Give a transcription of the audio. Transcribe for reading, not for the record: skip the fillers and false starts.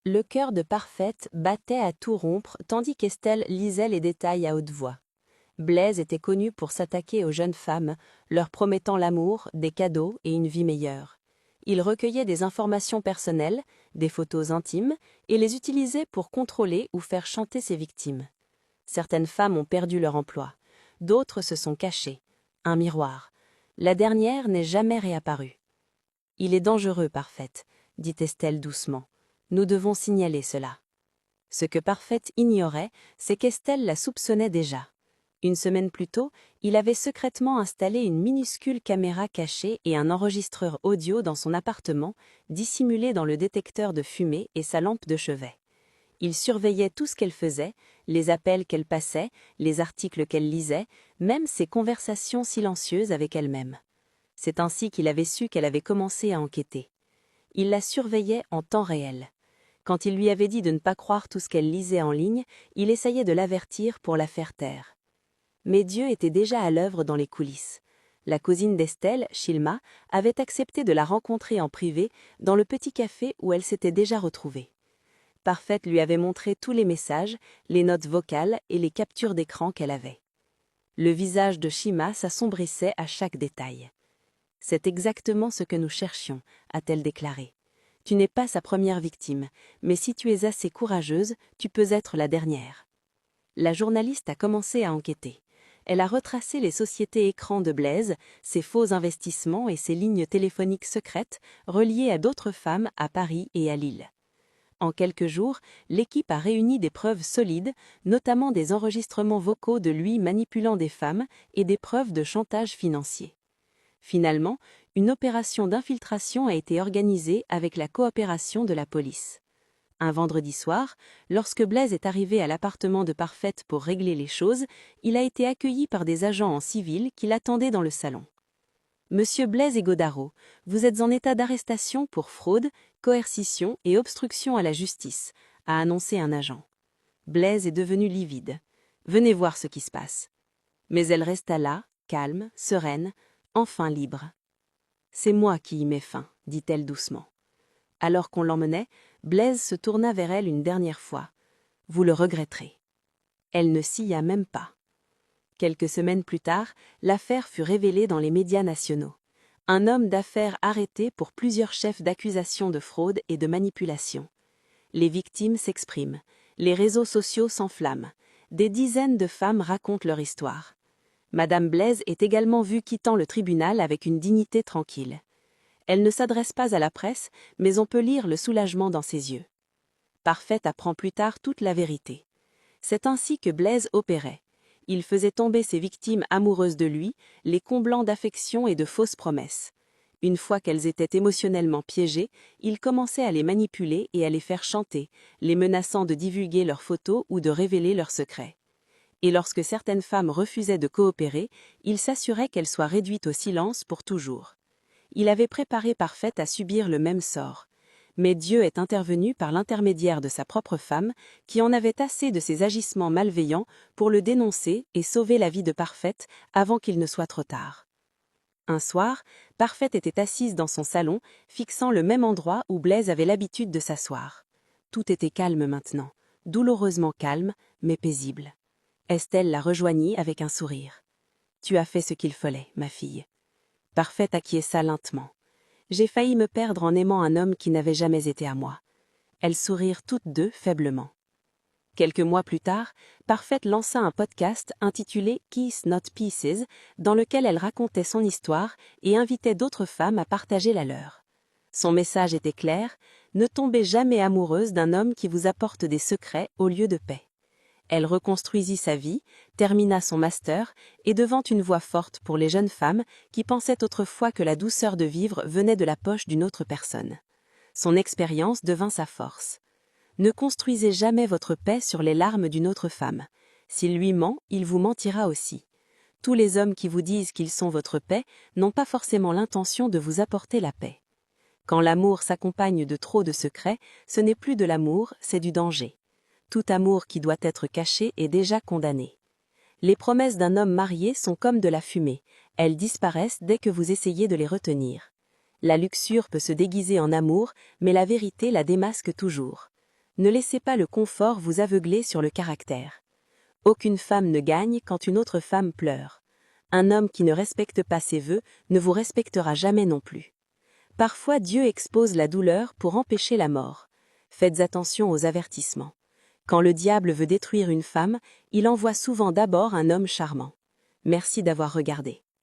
Le cœur de Parfaite battait à tout rompre tandis qu'Estelle lisait les détails à haute voix. Blaise était connu pour s'attaquer aux jeunes femmes, leur promettant l'amour, des cadeaux et une vie meilleure. Il recueillait des informations personnelles, des photos intimes, et les utilisait pour contrôler ou faire chanter ses victimes. Certaines femmes ont perdu leur emploi, d'autres se sont cachées. Un miroir. La dernière n'est jamais réapparue. « Il est dangereux, Parfaite », dit Estelle doucement. « Nous devons signaler cela. » Ce que Parfaite ignorait, c'est qu'Estelle la soupçonnait déjà. Une semaine plus tôt, il avait secrètement installé une minuscule caméra cachée et un enregistreur audio dans son appartement, dissimulé dans le détecteur de fumée et sa lampe de chevet. Il surveillait tout ce qu'elle faisait, les appels qu'elle passait, les articles qu'elle lisait, même ses conversations silencieuses avec elle-même. C'est ainsi qu'il avait su qu'elle avait commencé à enquêter. Il la surveillait en temps réel. Quand il lui avait dit de ne pas croire tout ce qu'elle lisait en ligne, il essayait de l'avertir pour la faire taire. Mais Dieu était déjà à l'œuvre dans les coulisses. La cousine d'Estelle, Shilma, avait accepté de la rencontrer en privé dans le petit café où elle s'était déjà retrouvée. Parfaite lui avait montré tous les messages, les notes vocales et les captures d'écran qu'elle avait. Le visage de Shima s'assombrissait à chaque détail. « C'est exactement ce que nous cherchions », a-t-elle déclaré. « Tu n'es pas sa première victime, mais si tu es assez courageuse, tu peux être la dernière. » La journaliste a commencé à enquêter. Elle a retracé les sociétés écrans de Blaise, ses faux investissements et ses lignes téléphoniques secrètes reliées à d'autres femmes à Paris et à Lille. En quelques jours, l'équipe a réuni des preuves solides, notamment des enregistrements vocaux de lui manipulant des femmes et des preuves de chantage financier. Finalement, une opération d'infiltration a été organisée avec la coopération de la police. Un vendredi soir, lorsque Blaise est arrivé à l'appartement de Parfaite pour régler les choses, il a été accueilli par des agents en civil qui l'attendaient dans le salon. « Monsieur Blaise Godaro, vous êtes en état d'arrestation pour fraude, coercition et obstruction à la justice », a annoncé un agent. Blaise est devenu livide. « Venez voir ce qui se passe. » Mais elle resta là, calme, sereine, enfin libre. « C'est moi qui y mets fin », dit-elle doucement. Alors qu'on l'emmenait, Blaise se tourna vers elle une dernière fois. « Vous le regretterez. » Elle ne sia même pas. Quelques semaines plus tard, l'affaire fut révélée dans les médias nationaux. Un homme d'affaires arrêté pour plusieurs chefs d'accusation de fraude et de manipulation. Les victimes s'expriment. Les réseaux sociaux s'enflamment. Des dizaines de femmes racontent leur histoire. Madame Blaise est également vue quittant le tribunal avec une dignité tranquille. Elle ne s'adresse pas à la presse, mais on peut lire le soulagement dans ses yeux. Parfaite apprend plus tard toute la vérité. C'est ainsi que Blaise opérait. Il faisait tomber ses victimes amoureuses de lui, les comblant d'affection et de fausses promesses. Une fois qu'elles étaient émotionnellement piégées, il commençait à les manipuler et à les faire chanter, les menaçant de divulguer leurs photos ou de révéler leurs secrets. Et lorsque certaines femmes refusaient de coopérer, il s'assurait qu'elles soient réduites au silence pour toujours. Il avait préparé Parfaite à subir le même sort. Mais Dieu est intervenu par l'intermédiaire de sa propre femme, qui en avait assez de ses agissements malveillants pour le dénoncer et sauver la vie de Parfaite avant qu'il ne soit trop tard. Un soir, Parfaite était assise dans son salon, fixant le même endroit où Blaise avait l'habitude de s'asseoir. Tout était calme maintenant, douloureusement calme, mais paisible. Estelle la rejoignit avec un sourire. « Tu as fait ce qu'il fallait, ma fille. » Parfaite acquiesça lentement. J'ai failli me perdre en aimant un homme qui n'avait jamais été à moi. Elles sourirent toutes deux faiblement. Quelques mois plus tard, Parfaite lança un podcast intitulé Kiss Not Pieces, dans lequel elle racontait son histoire et invitait d'autres femmes à partager la leur. Son message était clair, ne tombez jamais amoureuse d'un homme qui vous apporte des secrets au lieu de paix. Elle reconstruisit sa vie, termina son master et devint une voix forte pour les jeunes femmes qui pensaient autrefois que la douceur de vivre venait de la poche d'une autre personne. Son expérience devint sa force. Ne construisez jamais votre paix sur les larmes d'une autre femme. S'il lui ment, il vous mentira aussi. Tous les hommes qui vous disent qu'ils sont votre paix n'ont pas forcément l'intention de vous apporter la paix. Quand l'amour s'accompagne de trop de secrets, ce n'est plus de l'amour, c'est du danger. Tout amour qui doit être caché est déjà condamné. Les promesses d'un homme marié sont comme de la fumée, elles disparaissent dès que vous essayez de les retenir. La luxure peut se déguiser en amour, mais la vérité la démasque toujours. Ne laissez pas le confort vous aveugler sur le caractère. Aucune femme ne gagne quand une autre femme pleure. Un homme qui ne respecte pas ses vœux ne vous respectera jamais non plus. Parfois Dieu expose la douleur pour empêcher la mort. Faites attention aux avertissements. Quand le diable veut détruire une femme, il envoie souvent d'abord un homme charmant. Merci d'avoir regardé.